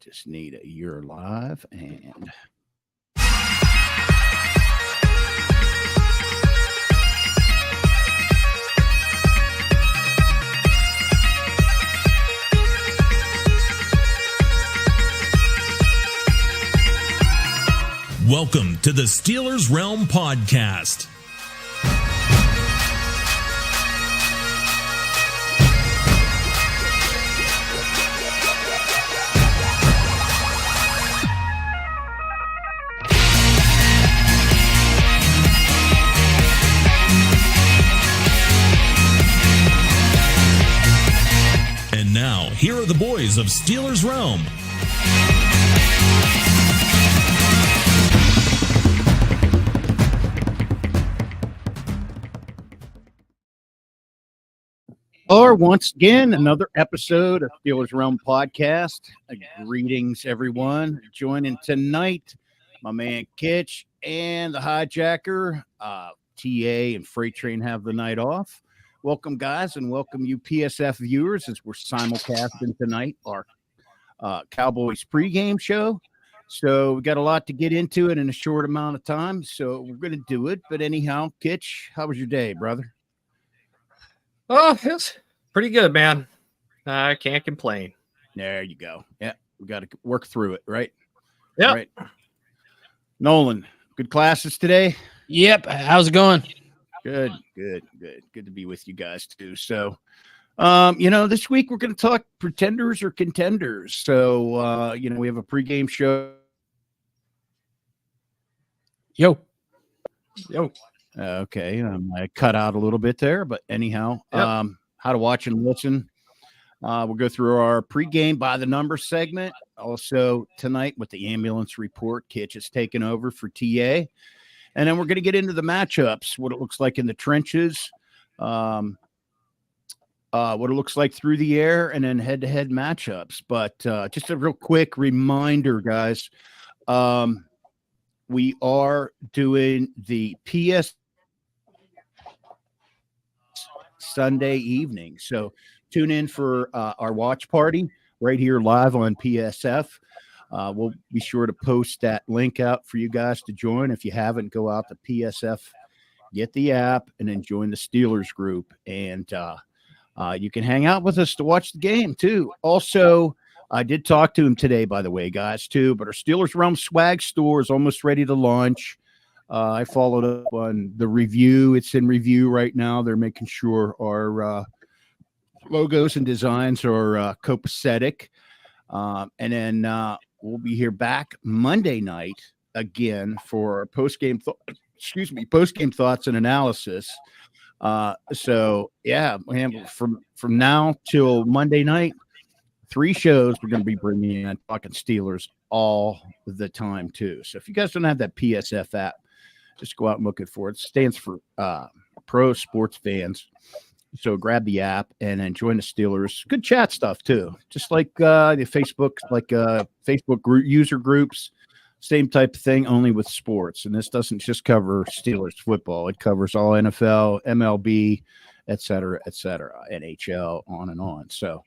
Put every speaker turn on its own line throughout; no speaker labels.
just need a "You're live" and
welcome to the Steelers Realm Podcast. And now, here are the boys of Steelers Realm.
Or once again, another episode of Steelers Realm Podcast. Greetings, everyone. Joining tonight, my man Kitch and the hijacker, TA and Freight Train have the night off. Welcome, guys, and welcome you PSF viewers as we're simulcasting tonight our Cowboys pregame show. So we got a lot to get into it in a short amount of time, so we're going to do it. But anyhow, Kitch, how was your day, brother?
Oh, it's pretty good, man. I can't complain.
There you go. Yeah, we got to work through it, right?
Yeah.
Right. Nolan, good classes today?
Yep. How's it going?
Good to be with you guys too. So, this week we're going to talk pretenders or contenders. So, we have a pregame show.
Yo.
Okay, I cut out a little bit there, but anyhow,
Yep.
How to watch and listen. We'll go through our pregame by the number segment. Also tonight with the ambulance report, Kitch is taking over for TA, and then we're going to get into the matchups, what it looks like in the trenches, what it looks like through the air, and then head-to-head matchups. But just a real quick reminder, guys, we are doing the PS Sunday evening. So tune in for our watch party right here live on PSF. We'll be sure to post that link out for you guys to join. If you haven't, go out to PSF, get the app, and then join the Steelers group. And you can hang out with us to watch the game too. Also, I did talk to him today, by the way, guys, too. But our Steelers Realm swag store is almost ready to launch. I followed up on the review. It's in review right now. They're making sure our logos and designs are copacetic. And then we'll be here back Monday night again for our post-game thoughts and analysis. So, yeah, from now till Monday night, 3 shows we're going to be bringing in talking Steelers all the time too. So if you guys don't have that PSF app, just go out and look it for it. It stands for Pro Sports Fans. So grab the app and then join the Steelers. Good chat stuff too. Just like the Facebook group user groups, same type of thing, only with sports. And this doesn't just cover Steelers football. It covers all NFL, MLB, et cetera, NHL, on and on. So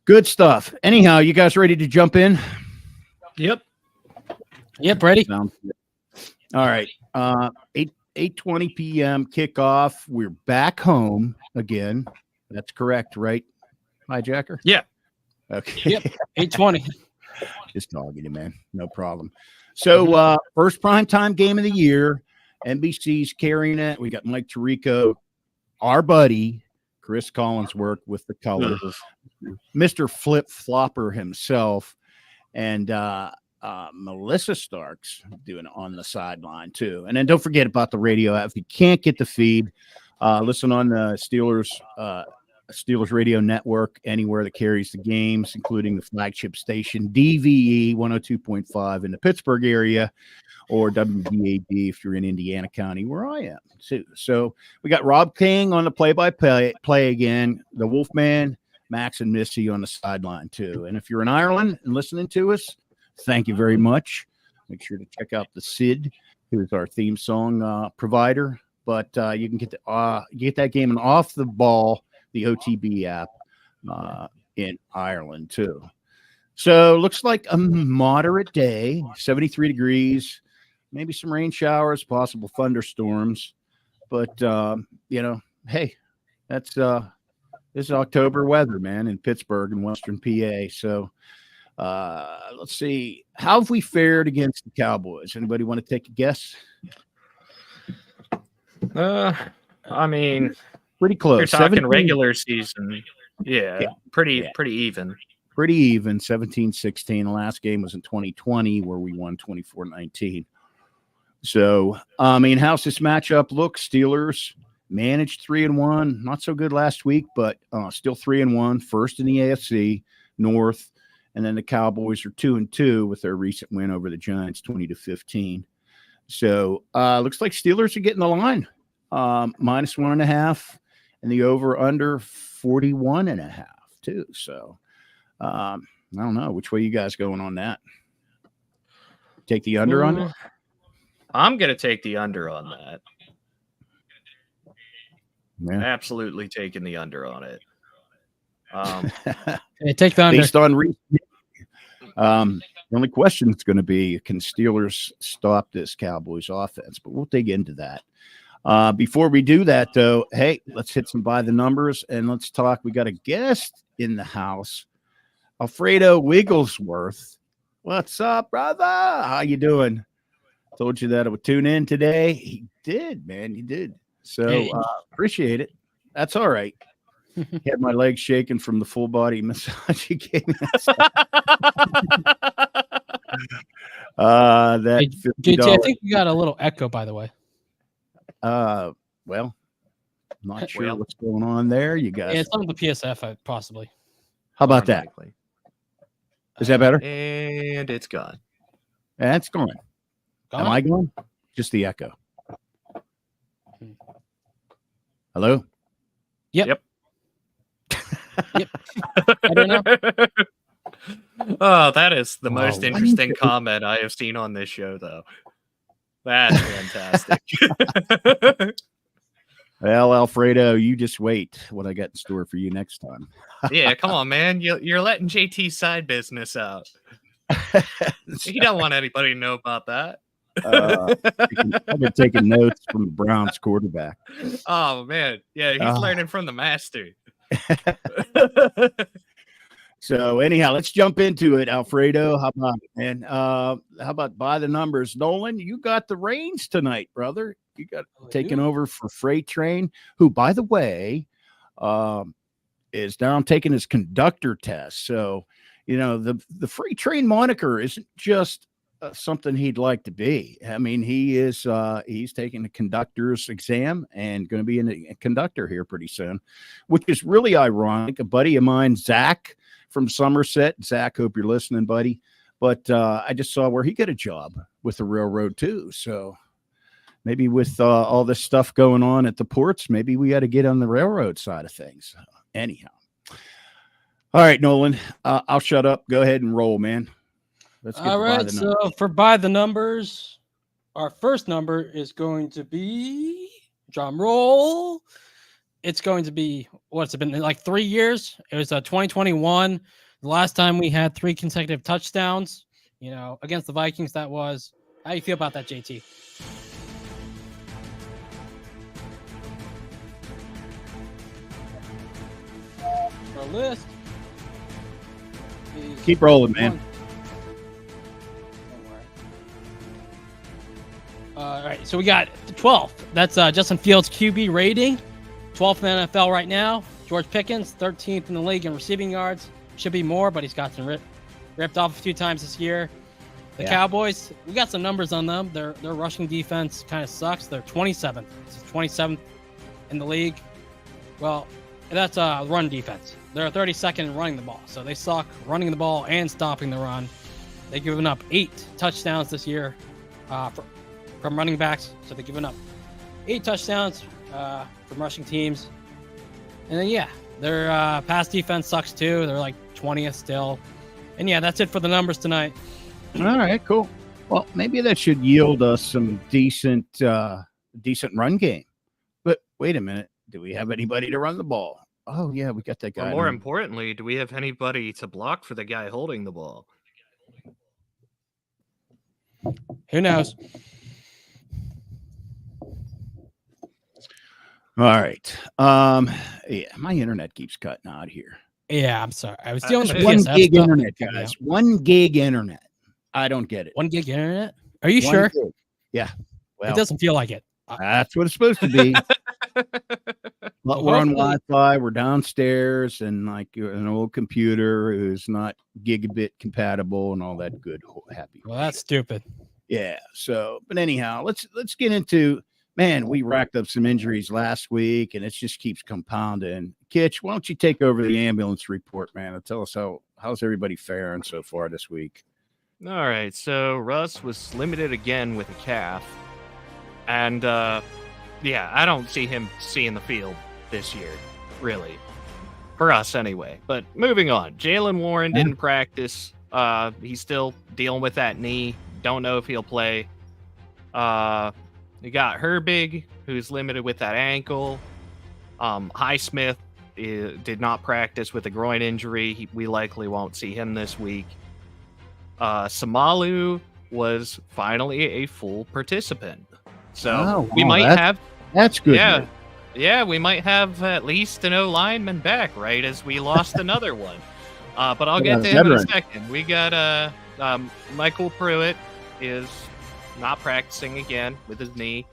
good stuff. Anyhow, you guys ready to jump in?
Yep.
Ready.
Sounds good. All right. 8:20 p.m. kickoff. We're back home again. That's correct, right, hijacker?
Yeah.
Okay.
Yep. 8:20.
Just talking to you, man. No problem. So first primetime game of the year. NBC's carrying it. We got Mike Tirico, our buddy, Chris Collinsworth with the color, Mr. Flip Flopper himself, and Melissa Starks doing it on the sideline too. And then don't forget about the radio app. If you can't get the feed, listen on the Steelers radio network anywhere that carries the games, including the flagship station DVE 102.5 in the Pittsburgh area, or WBAD if you're in Indiana County, where I am too. So we got Rob King on the play-by-play again, the Wolfman, Max and Missy on the sideline too. And if you're in Ireland and listening to us, thank you very much. Make sure to check out the Sid, who is our theme song provider. But you can get that game and off the ball, the OTB app in Ireland too. So looks like a moderate day, 73 degrees, maybe some rain showers, possible thunderstorms. But, hey, that's this is October weather, man, in Pittsburgh and Western PA. So let's see. How have we fared against the Cowboys? Anybody want to take a guess?
I mean,
pretty close.
You're talking
17,
regular season. Yeah, pretty even.
Pretty even, 17-16. The last game was in 2020 where we won 24-19. So, I mean, how's this matchup look? Steelers managed 3-1. Not so good last week, but still 3-1. First in the AFC North. And then the Cowboys are 2-2 with their recent win over the Giants, 20-15. So, looks like Steelers are getting the line. -1.5, and the over/under 41.5 too. So, I don't know which way you guys going on that. Take the under on it.
I'm gonna take the under on that.
Yeah.
Absolutely taking the under on it.
Take the under.
Based on the only question is going to be, can Steelers stop this Cowboys offense? But we'll dig into that. Before we do that, though, hey, let's hit some by the numbers and let's talk. We got a guest in the house, Alfredo Wigglesworth. What's up, brother? How you doing? Told you that I would tune in today. He did, man. He did. So appreciate it. That's all right. Had my legs shaking from the full body massage he gave me. That
JT, I think you got a little echo, by the way.
Well, not sure what's going on there. You guys.
Yeah, it's on the PSF, possibly.
How about that? Is that better?
And it's gone.
That's gone. Am I gone? Just the echo. Hello?
Yep. Yep. I don't know.
Oh, that is the most interesting comment I have seen on this show, though. That's fantastic.
Well, Alfredo, you just wait what I got in store for you next time.
Yeah, come on, man. You're letting JT's side business out. He don't want anybody to know about that.
I've been taking notes from the Browns quarterback.
Oh, man. Yeah, he's learning from the master.
So anyhow, let's jump into it, Alfredo. How about it, man? How about by the numbers? Nolan, you got the reins tonight, brother. You got taken over for Freight Train, who, by the way, is now taking his conductor test. So, the Freight Train moniker isn't just something he'd like to be. I mean, he's taking the conductor's exam and going to be a conductor here pretty soon, which is really ironic. A buddy of mine, Zach from Somerset. Zach, hope you're listening, buddy. But I just saw where he got a job with the railroad too. So maybe with all this stuff going on at the ports, maybe we got to get on the railroad side of things. Anyhow. All right, Nolan, I'll shut up. Go ahead and roll, man. Let's get
all right. So for by the numbers, our first number is going to be, drum roll. It's going to be, what's it been, like 3 years? It was 2021. The last time we had 3 consecutive touchdowns, against the Vikings, that was. How you feel about that, JT? Our list.
Keep rolling, man.
All right, so we got the 12th. That's Justin Fields' QB rating. 12th in the NFL right now. George Pickens, 13th in the league in receiving yards. Should be more, but he's got some ripped off a few times this year. The Cowboys, we got some numbers on them. Their rushing defense kind of sucks. They're 27th. It's 27th in the league. Well, that's run defense. They're 32nd in running the ball, so they suck running the ball and stopping the run. They've given up 8 touchdowns this year from running backs, so they've given up 8 touchdowns from rushing teams. And then, their pass defense sucks too. They're like 20th still. And, that's it for the numbers tonight.
All right, cool. Well, maybe that should yield us some decent run game. But wait a minute. Do we have anybody to run the ball? Oh yeah, we got that guy.
Or more importantly, do we have anybody to block for the guy holding the ball?
Who knows?
All right. Yeah, my internet keeps cutting out here.
Yeah, I'm sorry. I was dealing with
One
PSF
gig
stuff.
internet, guys. 1 gig internet. I don't get it.
1 gig internet? Are you
1
sure?
gig. Yeah. Well,
It doesn't feel like it.
that's what it's supposed to be. But we're on Wi-Fi. We're downstairs, and like an old computer who's not gigabit compatible and all that good happy.
Well, that's stupid.
Yeah. So, but anyhow, let's get into. Man, we racked up some injuries last week, and it just keeps compounding. Kitch, why don't you take over the ambulance report, man, and tell us how's everybody faring so far this week?
All right, so Russ was limited again with a calf, and yeah, I don't see him seeing the field this year, really, for us anyway. But moving on, Jalen Warren didn't practice. He's still dealing with that knee. Don't know if he'll play. We got Herbig, who's limited with that ankle. Highsmith did not practice with a groin injury. We likely won't see him this week. Seumalo was finally a full participant. So we might have...
That's good.
Yeah,
man.
yeah, we might have at least an O-lineman back, right, as we lost another one. But I'll get to him in a second. We got Michael Pruitt is not practicing again with his knee.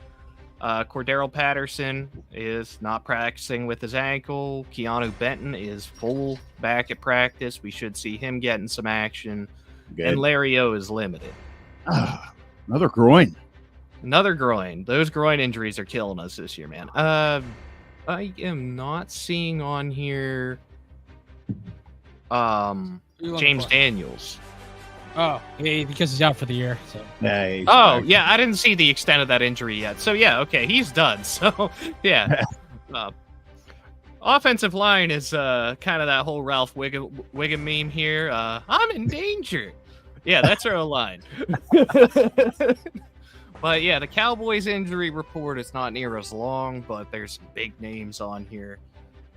Cordero Patterson is not practicing with his ankle. Keanu Benton is full back at practice. We should see him getting some action.
Good.
And Larry O is limited.
Another groin.
Another groin. Those groin injuries are killing us this year, man. I am not seeing on here James Daniels.
Oh, yeah, because he's out for the year. So.
Yeah,
Yeah, I didn't see the extent of that injury yet. So, yeah, okay, he's done. So, yeah. Offensive line is kind of that whole Ralph Wiggum meme here. I'm in danger. Yeah, that's our line. But, yeah, the Cowboys injury report is not near as long, but there's some big names on here.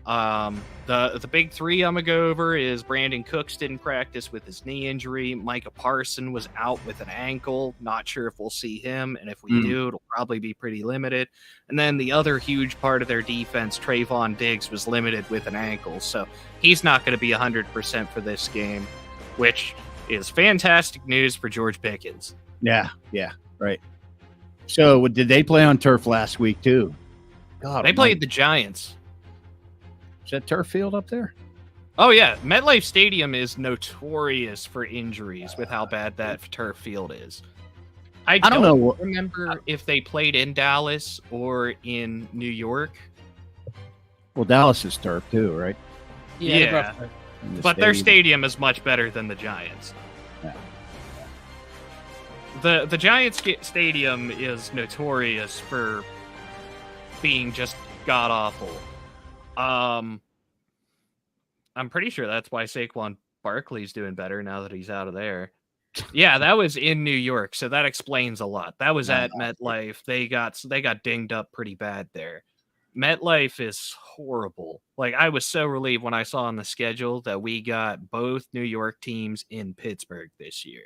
The big three I'm gonna go over is Brandon Cooks didn't practice with his knee injury. Micah Parson was out with an ankle. Not sure if we'll see him, and if we do, it'll probably be pretty limited. And then the other huge part of their defense, Trayvon Diggs, was limited with an ankle, so he's not going to be 100% for this game, which is fantastic news for George Pickens.
Yeah, right. So did they play on turf last week too? God,
they played the Giants.
Is that turf field up there?
Oh, yeah. MetLife Stadium is notorious for injuries with how bad that turf field is. I don't know. Remember if they played in Dallas or in New York.
Well, Dallas is turf too, right?
Yeah. But their stadium is much better than the Giants. Yeah. The Giants stadium is notorious for being just god-awful. I'm pretty sure that's why Saquon Barkley's doing better now that he's out of there. Yeah, that was in New York, so that explains a lot. That was at MetLife. They got dinged up pretty bad there. MetLife is horrible. Like, I was so relieved when I saw on the schedule that we got both New York teams in Pittsburgh this year.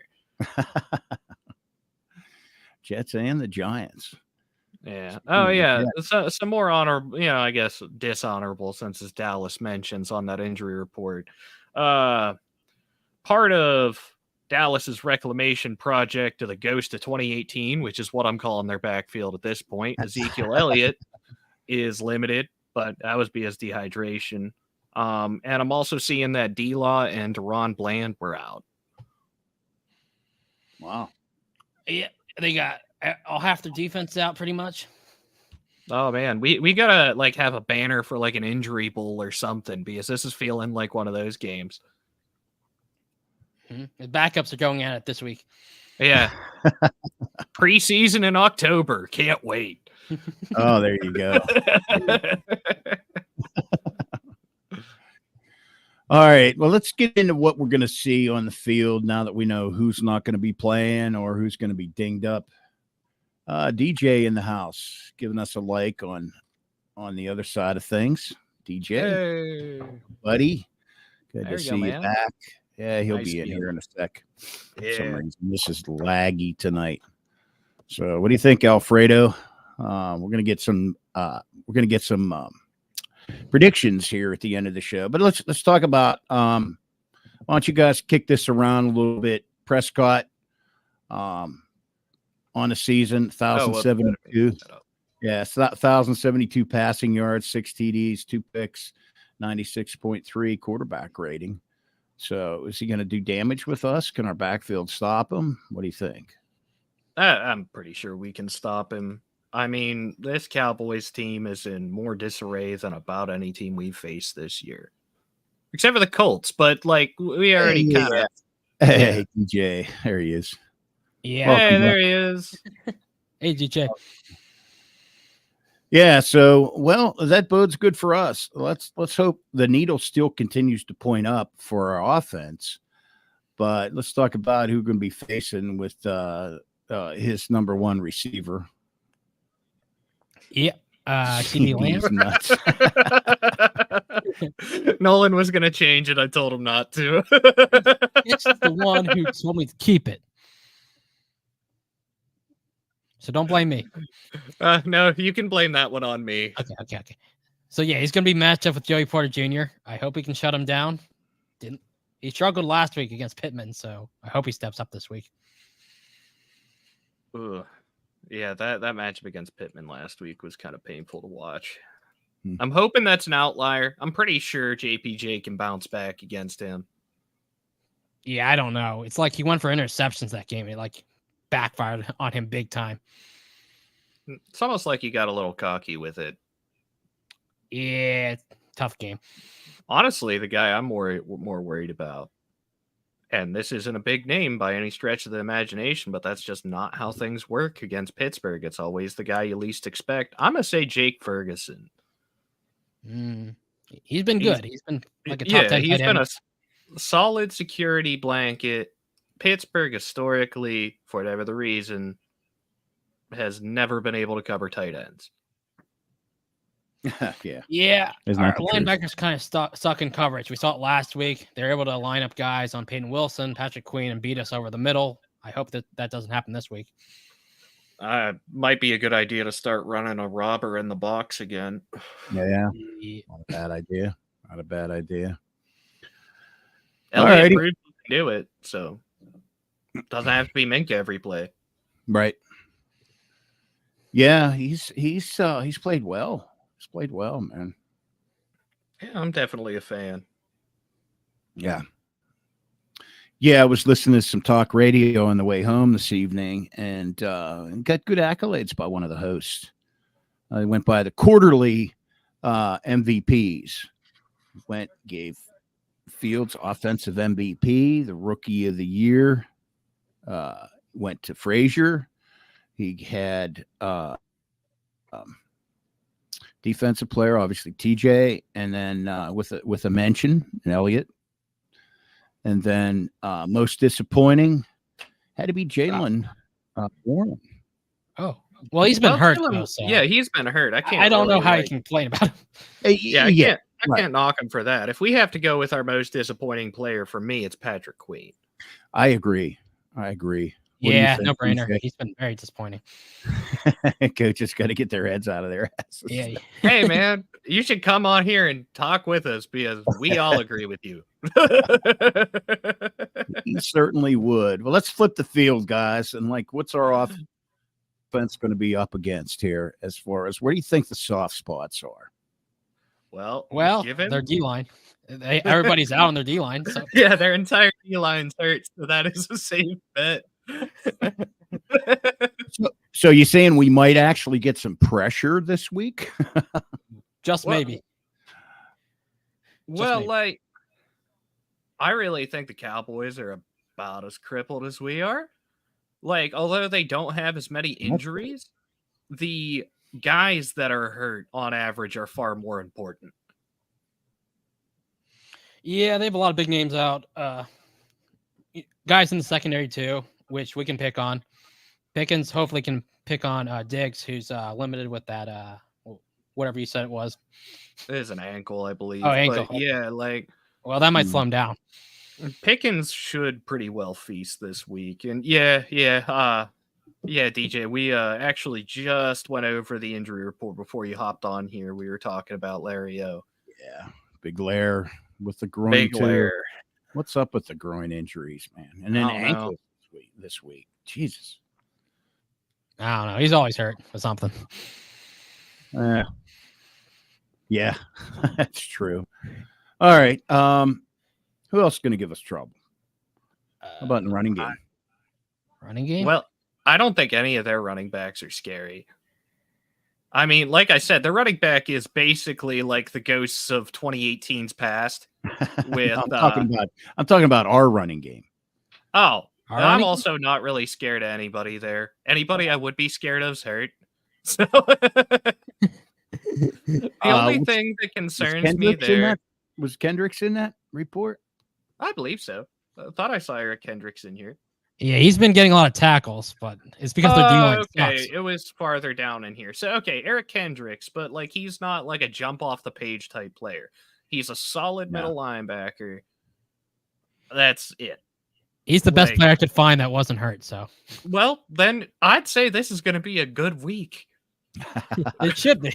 Jets and the Giants.
Yeah. Oh, yeah. So, some more honorable, I guess dishonorable, since it's Dallas mentions on that injury report. Part of Dallas's reclamation project to the ghost of 2018, which is what I'm calling their backfield at this point. Ezekiel Elliott is limited, but that was because dehydration. And I'm also seeing that D-Law and Deron Bland were out.
Wow.
Yeah, they got all half their defense out pretty much.
Oh man, we gotta have a banner for an injury bowl or something, because this is feeling like one of those games.
The backups are going at it this week.
Yeah. Preseason in October. Can't wait.
Oh, there you go. All right. Well, let's get into what we're going to see on the field now that we know who's not going to be playing or who's going to be dinged up. DJ in the house, giving us a like on the other side of things. DJ.
Hey.
Buddy. Good
There
to
you go,
see you
man.
back. Yeah, he'll
Nice
be in
to be
here in a sec. For some
Yeah.
reason, this is laggy tonight. So, what do you think, Alfredo? We're gonna get some. Predictions here at the end of the show. But let's talk about. Why don't you guys kick this around a little bit? Prescott, on the season, 1,072. Yeah, it's 1,072 passing yards, 6 TDs, 2 picks, 96.3 quarterback rating. So is he going to do damage with us? Can our backfield stop him? What do you think?
I'm pretty sure we can stop him. I mean, this Cowboys team is in more disarray than about any team we've faced this year. Except for the Colts, but like we already kind of.
Hey, DJ, there he is.
Yeah.
Hey, there he is.
Hey, DJ.
Yeah, so well, that bodes good for us. Let's hope the needle still continues to point up for our offense. But let's talk about who we're going to be facing with his number one receiver.
Yeah. CD Lamb.
He's nuts.
Nolan was going to change it. I told him not to.
It's the one who told me to keep it. So don't blame me.
No, you can blame that one on me.
Okay. So yeah, he's gonna be matched up with Joey Porter Jr. I hope he can shut him down. He struggled last week against Pittman, so I hope he steps up this week.
Ugh. Yeah, that matchup against Pittman last week was kind of painful to watch. I'm hoping that's an outlier. I'm pretty sure JPJ can bounce back against him.
Yeah, I don't know. It's like he went for interceptions that game. It like backfired on him big time.
It's almost like he got a little cocky with it.
Yeah, tough game.
Honestly, the guy I'm more worried about, and this isn't a big name by any stretch of the imagination, but that's just not how things work against Pittsburgh. It's always the guy you least expect. I'm going to say Jake Ferguson.
He's been good. He's been like a top 10
he's been
end.
A solid security blanket. Pittsburgh historically, for whatever the reason, has never been able to cover tight ends.
Yeah. Our
true?
linebackers kind of suck in coverage. We saw it last week. They're able to line up guys on Peyton Wilson, Patrick Queen, and beat us over the middle. I hope that doesn't happen this week.
Might be a good idea to start running a robber in the box again.
Yeah. Not a bad idea.
Elliott Brood can do it, so it doesn't have to be Minka every play.
Right. Yeah, he's played well. He's played well, man.
Yeah, I'm definitely a fan.
Yeah. Yeah, I was listening to some talk radio on the way home this evening and got good accolades by one of the hosts. I went by the quarterly MVPs. Gave Fields offensive MVP, the rookie of the year. Went to Frazier. He had defensive player, obviously TJ, and then with a mention, Elliott. And then most disappointing had to be Jalen Warren.
Oh, well, he's been hurt. Though, so.
Yeah, he's been hurt.
I don't know how you can complain about him.
I can't knock him for that. If we have to go with our most disappointing player, for me, it's Patrick Queen.
I agree.
Yeah, no brainer. He's been very disappointing.
Coaches got to get their heads out of their asses.
Yeah.
Hey, man, you should come on here and talk with us because we all agree with you.
He certainly would. Well, let's flip the field, guys. And what's our offense going to be up against here as far as where do you think the soft spots are?
Well,
their D-line. Everybody's out on their D-line. So.
Yeah, their entire D-line's hurt, so that is a safe bet.
So you're saying we might actually get some pressure this week?
Maybe.
Maybe. I really think the Cowboys are about as crippled as we are. Although they don't have as many injuries, the guys that are hurt on average are far more important.
Yeah, they have a lot of big names out. Guys in the secondary too, which we can pick on. Pickens hopefully can pick on Diggs, who's limited with that whatever you said it was.
It is an ankle, I believe.
Oh, ankle.
But yeah, like
Well, that might slow him down.
Pickens should pretty well feast this week. And yeah, DJ, we actually just went over the injury report before you hopped on here. We were talking about Larry O.
Yeah, big Lair with the groin
Big
too.
Lair.
What's up with the groin injuries, man? And then
I don't know.
ankles this week. Jesus.
I don't know. He's always hurt or something.
Yeah, that's true. All right. Who else is going to give us trouble? How about in the running game?
Running game?
Well, I don't think any of their running backs are scary. I mean, like I said, the running back is basically like the ghosts of 2018's past. With
I'm talking about our running game.
Oh,
Our
I'm
running
also not really scared of anybody there. Anybody I would be scared of is hurt. So the only thing that concerns me there
was Kendricks in that report.
I believe so. I thought I saw Eric Kendricks in here.
Yeah, he's been getting a lot of tackles, but it's because they're D-line
okay,
sucks.
it was farther down in here. So, okay, Eric Kendricks, but like he's not like a jump off the page type player. He's a solid middle linebacker. That's it.
He's the best player I could find that wasn't hurt. So,
well, then I'd say this is going to be a good week.
It should be.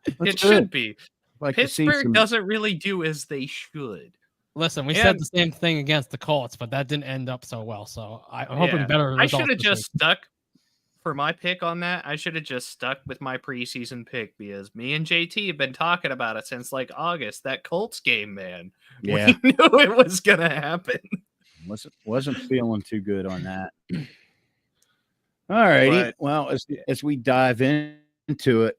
It should be.
Like
Pittsburgh doesn't really do as they should.
Listen, we said the same thing against the Colts, but that didn't end up so well. So I'm hoping better results.
I should have just stuck for my pick on that. I should have just stuck with my preseason pick because me and JT have been talking about it since like August. That Colts game, man.
Yeah.
We knew it was gonna happen.
Wasn't feeling too good on that. All righty. Well, as we dive into it,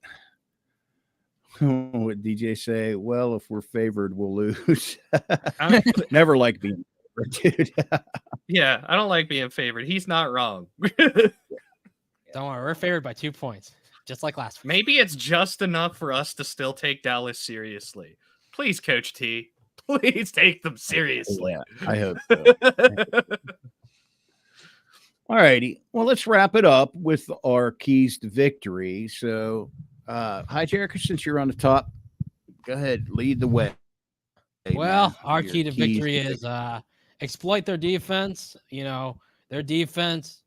what DJ say? Well, if we're favored, we'll lose. Never like being favored, dude.
Yeah, I don't like being favored. He's not wrong.
Don't worry, we're favored by 2 points, just like last week.
Maybe it's just enough for us to still take Dallas seriously. Please, Coach T. Please take them seriously.
Yeah, I hope so. All righty. Well, let's wrap it up with our keys to victory. So, hi, Jericho, since you're on the top, go ahead, lead the way.
Well, our key to victory is exploit their defense. You know, their defense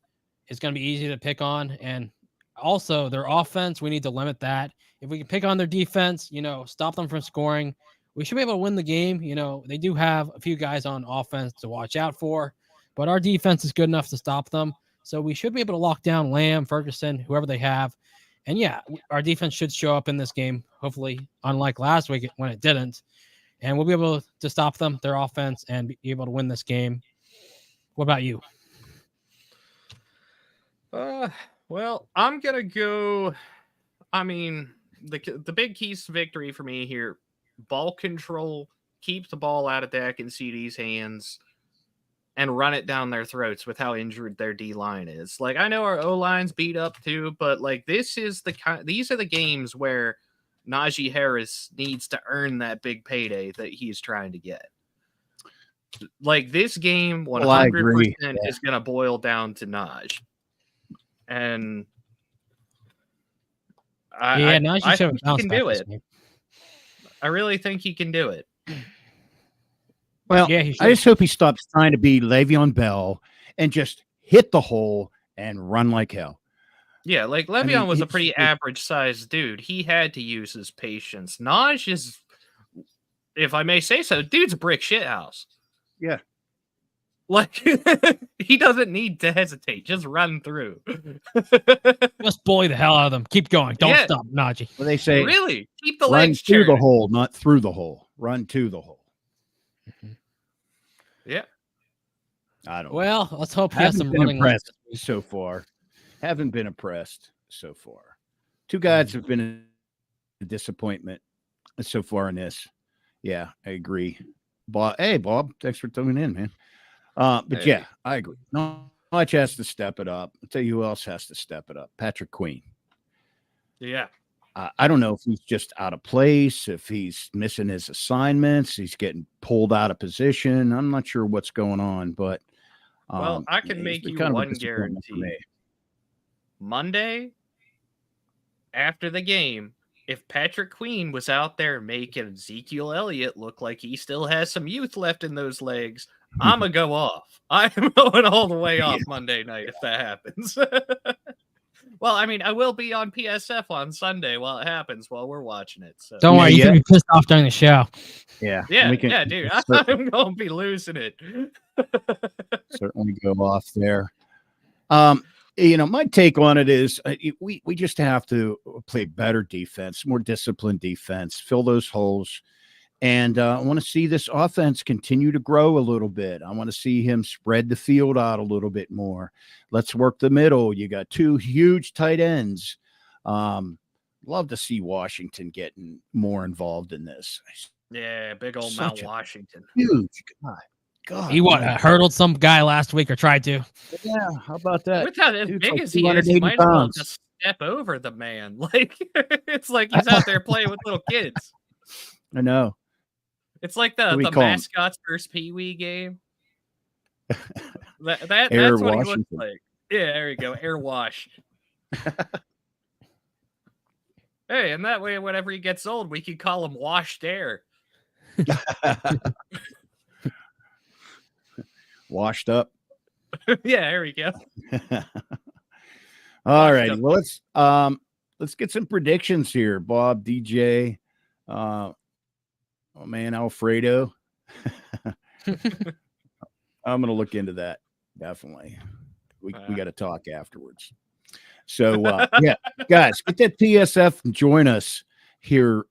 is going to be easy to pick on. And also their offense, we need to limit that. If we can pick on their defense, you know, stop them from scoring, we should be able to win the game. You know, they do have a few guys on offense to watch out for, but our defense is good enough to stop them. So we should be able to lock down Lamb, Ferguson, whoever they have. And yeah, our defense should show up in this game, hopefully, unlike last week when it didn't. And we'll be able to stop them, their offense, and be able to win this game. What about you?
Well, I'm going to go, I mean, the big keys to victory for me here, ball control, keep the ball out of Dak and CD's hands, and run it down their throats with how injured their D-line is. Like, I know our O-line's beat up too, but like these are the games where Najee Harris needs to earn that big payday that he's trying to get. Like this game, 100% is going to boil down to Najee. And I think he can do it. I really think he can do it.
Well, yeah, I just hope he stops trying to be Le'Veon Bell and just hit the hole and run like hell.
Yeah, like Le'Veon was a pretty average-sized dude. He had to use his patience. Najee is, if I may say so, dude's a brick shithouse.
Yeah.
Like, he doesn't need to hesitate. Just run through.
Just bully the hell out of them. Keep going. Don't stop, Najee.
Well, they say,
really? Keep the
run
legs
through
churning.
the hole, not through the hole. Run to the hole.
Yeah.
I don't know.
Well, let's hope he has some running
impressed so far. Haven't been impressed so far. Two guys have been a disappointment so far in this. Yeah, I agree. Bob, hey, Bob, thanks for tuning in, man. But yeah, I agree. Notch has to step it up. I'll tell you who else has to step it up. Patrick Queen.
Yeah.
I don't know if he's just out of place, if he's missing his assignments, he's getting pulled out of position. I'm not sure what's going on, but
well, I can make you one guarantee. Monday, after the game, if Patrick Queen was out there making Ezekiel Elliott look like he still has some youth left in those legs, I'm going to go off. I'm going all the way off Monday night if that happens. Well, I mean, I will be on PSF on Sunday while it happens while we're watching it. So.
Don't worry, you can be pissed off during the show.
Yeah, dude. I'm going to be losing it.
Certainly go off there. My take on it is we just have to play better defense, more disciplined defense, fill those holes. And I want to see this offense continue to grow a little bit. I want to see him spread the field out a little bit more. Let's work the middle. You got 2 huge tight ends. Love to see Washington getting more involved in this.
Yeah, big old Mount Washington.
Huge. God.
He hurdled some guy last week or tried to.
Yeah, how about that?
With how big as he is, he might as well just step over the man. Like, it's like he's out there playing with little kids.
I know.
It's like the mascots versus Pee Wee game. That's what he looks like. Yeah, there you go. Air wash. Hey, and that way, whenever he gets old, we can call him washed air.
Washed up.
Yeah, there we go.
All right. Well, let's get some predictions here, Bob, DJ. Oh man, Alfredo. I'm gonna look into that. Definitely. We got to talk afterwards. So yeah, guys, get that PSF and join us here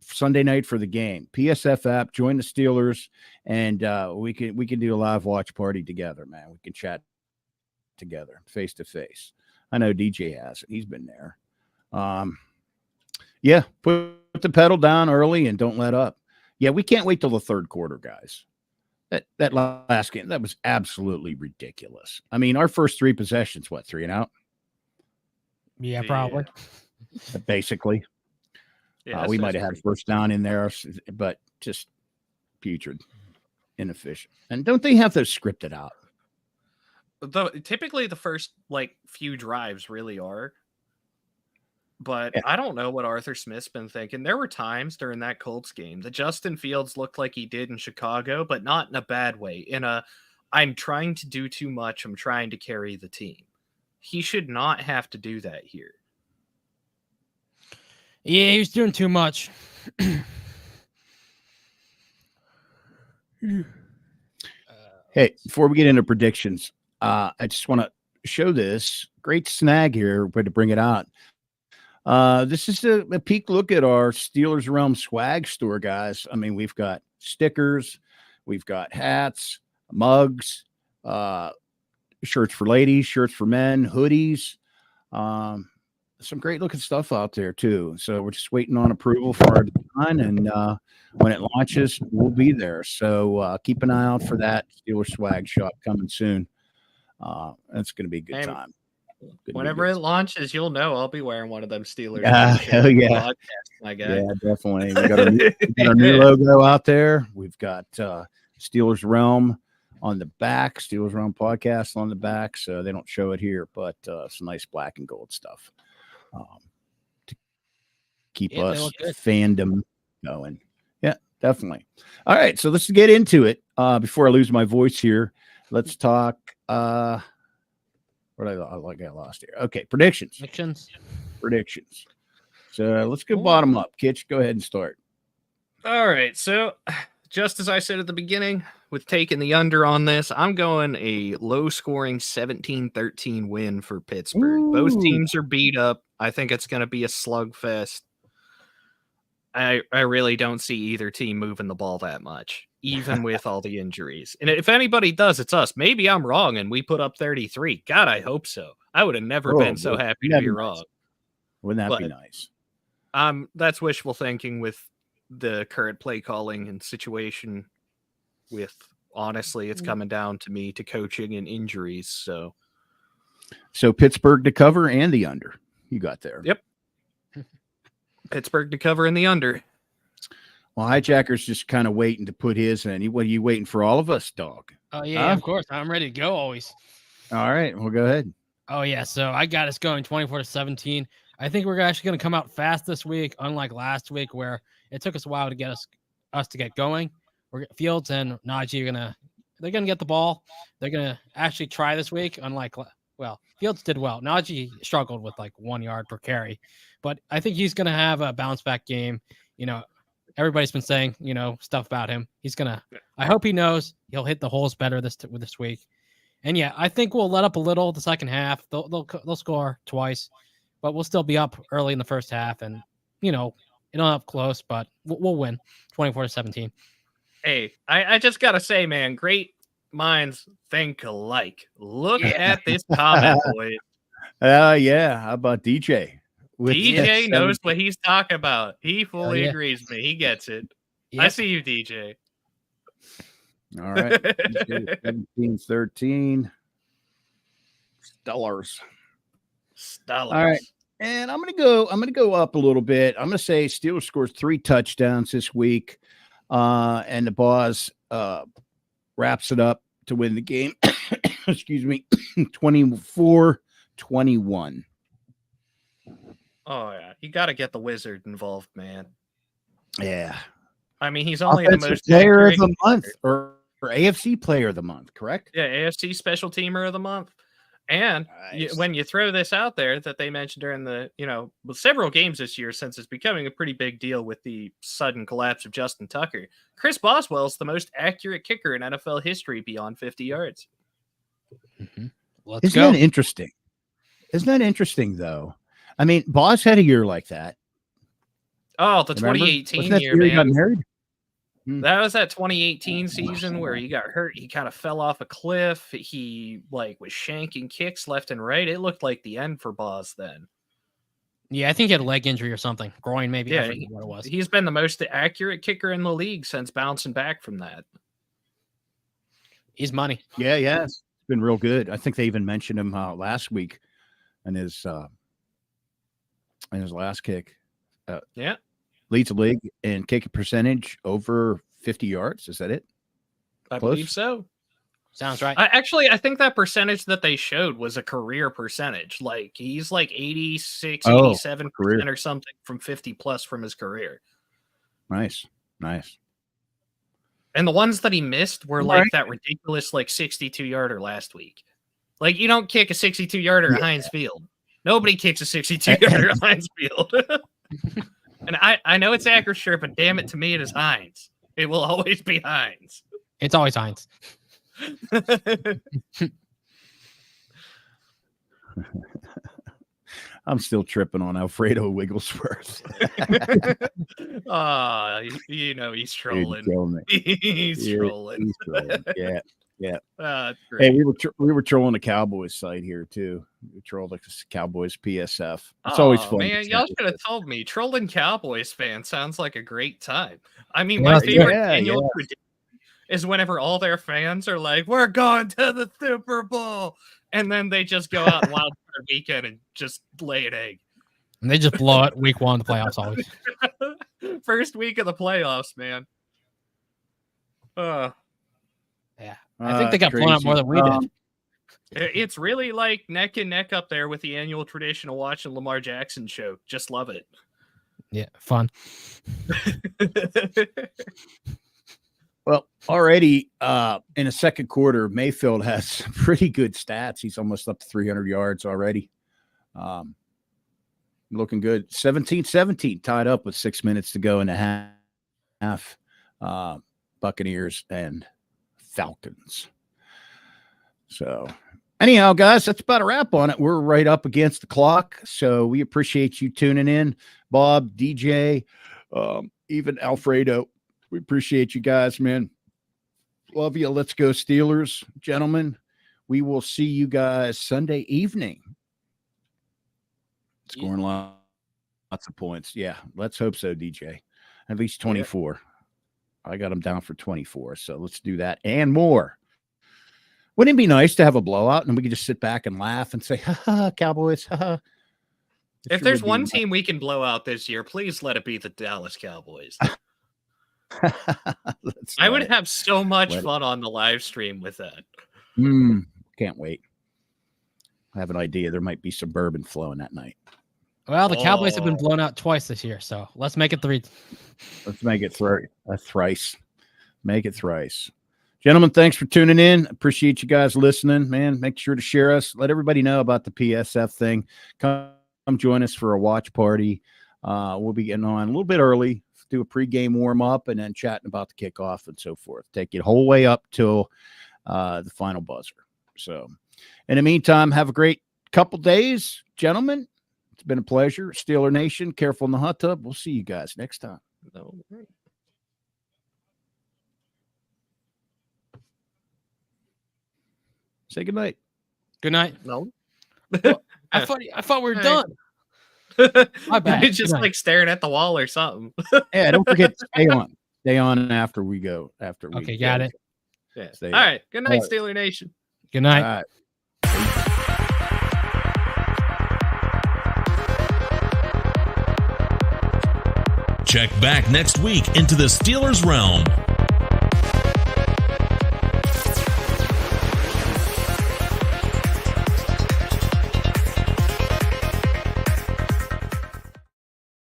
Sunday night for the game. PSF app, join the Steelers, and we can do a live watch party together, man. We can chat together face to face. I know DJ has it. He's been there. Yeah, put the pedal down early and don't let up. Yeah, we can't wait till the third quarter, guys. That last game, that was absolutely ridiculous. I mean, our first 3 possessions, 3 and out?
Yeah, probably.
Basically. Yeah, we might have had first down in there, but just putrid, inefficient. And don't they have those scripted out?
Typically the first few drives really are. But I don't know what Arthur Smith's been thinking. There were times during that Colts game that Justin Fields looked like he did in Chicago, but not in a bad way. I'm trying to do too much. I'm trying to carry the team. He should not have to do that here.
Yeah, he was doing too much.
Hey, before we get into predictions, I just want to show this great snag here, but to bring it out. This is a peek look at our Steelers Realm swag store, guys. I mean, we've got stickers, we've got hats, mugs, shirts for ladies, shirts for men, hoodies, some great looking stuff out there too. So we're just waiting on approval for our design, and when it launches, we'll be there. So keep an eye out for that Steelers swag shop coming soon. That's going to be a good time.
Whenever it launches, you'll know I'll be wearing one of them Steelers.
Hell yeah.
Podcast, my guy.
Yeah, definitely. We got our new logo out there. We've got Steelers Realm on the back, Steelers Realm podcast on the back. So they don't show it here, but some nice black and gold stuff to keep us fandom going. Yeah, definitely. All right. So let's get into it. Before I lose my voice here, let's talk. What I got lost here. Okay, predictions. So let's go bottom up. Kitch, go ahead and start.
All right. So just as I said at the beginning, with taking the under on this, I'm going a low-scoring 17-13 win for Pittsburgh. Ooh. Both teams are beat up. I think it's going to be a slugfest. I really don't see either team moving the ball that much, even with all the injuries. And if anybody does, it's us. Maybe I'm wrong and we put up 33. God, I hope so. I would have never been so happy to be wrong.
Wouldn't that be nice?
That's wishful thinking with the current play calling and situation. With honestly, it's coming down to me to coaching and injuries. So
Pittsburgh to cover and the under. You got there.
Yep. Pittsburgh to cover in the under.
Well, Hijacker's just kind of waiting to put his in. What are you waiting for all of us, dog?
Oh, yeah, of course. I'm ready to go always.
All right. Well, go ahead.
Oh, yeah. So I got us going 24-17. I think we're actually going to come out fast this week, unlike last week where it took us a while to get us to get going. Fields and Najee they're gonna get the ball. They're gonna actually try this week. Unlike Fields did well. Najee struggled with like 1 yard per carry, but I think he's gonna have a bounce back game. Everybody's been saying stuff about him. I hope he knows he'll hit the holes better this week. And yeah, I think we'll let up a little the second half. They'll score twice, but we'll still be up early in the first half, and it'll up close, but we'll win 24-17.
Hey, I just gotta say, man, great minds think alike. Look at this comment, boys.
Yeah. How about DJ?
DJ knows what he's talking about. He fully agrees with me. He gets it. Yep. I see you, DJ.
All right. 17-13. Stellars. All right. And I'm gonna go up a little bit. I'm gonna say Steelers scores 3 touchdowns this week. And the Boss wraps it up to win the game. Excuse me, 24-21.
Oh yeah, you got to get the Wizard involved, man.
Yeah,
I mean he's only the most
player of the month or AFC player of the month, correct?
Yeah, AFC special teamer of the month. And
nice.
When you throw this out there that they mentioned during the, several games this year, since it's becoming a pretty big deal with the sudden collapse of Justin Tucker, Chris Boswell's the most accurate kicker in NFL history beyond 50 yards.
Mm-hmm.
Isn't that interesting? Isn't that interesting, though? I mean, Boss had a year like that.
Oh, the 2018 year, man.
He got married?
That was that 2018 season where he got hurt. He kind of fell off a cliff. He was shanking kicks left and right. It looked like the end for Boz then.
Yeah, I think he had a leg injury or something. Groin, maybe.
Yeah,
I forget what it was.
He's been the most accurate kicker in the league since bouncing back from that.
He's money.
Yeah. It's been real good. I think they even mentioned him last week in his last kick.
Yeah.
Leads the league in kicking percentage over 50 yards. Is that it?
I believe so.
Sounds right.
I think that percentage that they showed was a career percentage. Like he's like 86, 87% or something from 50 plus from his career.
Nice.
And the ones that he missed were that ridiculous 62-yarder last week. Like you don't kick a 62-yarder at Heinz Field. Nobody kicks a 62-yarder at Heinz Field. And I know it's Acrisure, but damn it, to me it is Heinz. It will always be Heinz.
It's always Heinz.
I'm still tripping on Alfredo Wigglesworth.
He's trolling. He's trolling. Yeah.
Hey, we were trolling the Cowboys site here too. We trolled the Cowboys PSF. It's always fun.
Man, y'all should have told me. Trolling Cowboys fans sounds like a great time. I mean, my favorite annual tradition is whenever all their fans are like, "We're going to the Super Bowl," and then they just go out wild for the weekend and just lay an egg.
And they just blow it week 1 of the playoffs always.
First week of the playoffs, man.
Yeah. I think they got blown out more than we did.
It's really like neck and neck up there with the annual tradition of watching Lamar Jackson show. Just love it.
Yeah, fun.
Well, already in the second quarter, Mayfield has pretty good stats. He's almost up to 300 yards already. Looking good. 17-17, tied up with 6 minutes to go in the half. Buccaneers and Falcons. So anyhow, guys, that's about a wrap on it. We're right up against the clock. So we appreciate you tuning in. Bob, DJ, even Alfredo. We appreciate you guys, man. Love you. Let's go Steelers, gentlemen. We will see you guys Sunday evening. Scoring lots of points. Yeah, let's hope so, DJ. At least 24. Yeah. I got them down for 24, so let's do that and more. Wouldn't it be nice to have a blowout and we could just sit back and laugh and say, ha, Cowboys, ha.
If there's one team we can blow out this year, please let it be the Dallas Cowboys. I would have so much fun on the live stream with that.
Can't wait. I have an idea. There might be some bourbon flowing that night.
Well, the Cowboys have been blown out twice this year, so let's make it 3.
Let's make it thrice. Make it thrice. Gentlemen, thanks for tuning in. Appreciate you guys listening, man. Make sure to share us. Let everybody know about the PSF thing. Come join us for a watch party. We'll be getting on a little bit early, do a pregame warm-up, and then chatting about the kickoff and so forth. Take you the whole way up till the final buzzer. So in the meantime, have a great couple days, gentlemen. It's been a pleasure. Steeler Nation, careful in the hot tub. We'll see you guys next time. Say good night.
Good night.
No.
Well, I thought we were done. My bad.
It's just like staring at the wall or something.
Yeah, don't forget to stay on. Stay on after we go.
Okay, got it.
Yeah.
Stay
All
on.
right. Good night, Steeler Nation.
Good night.
All right.
Check back next week into the Steelers realm.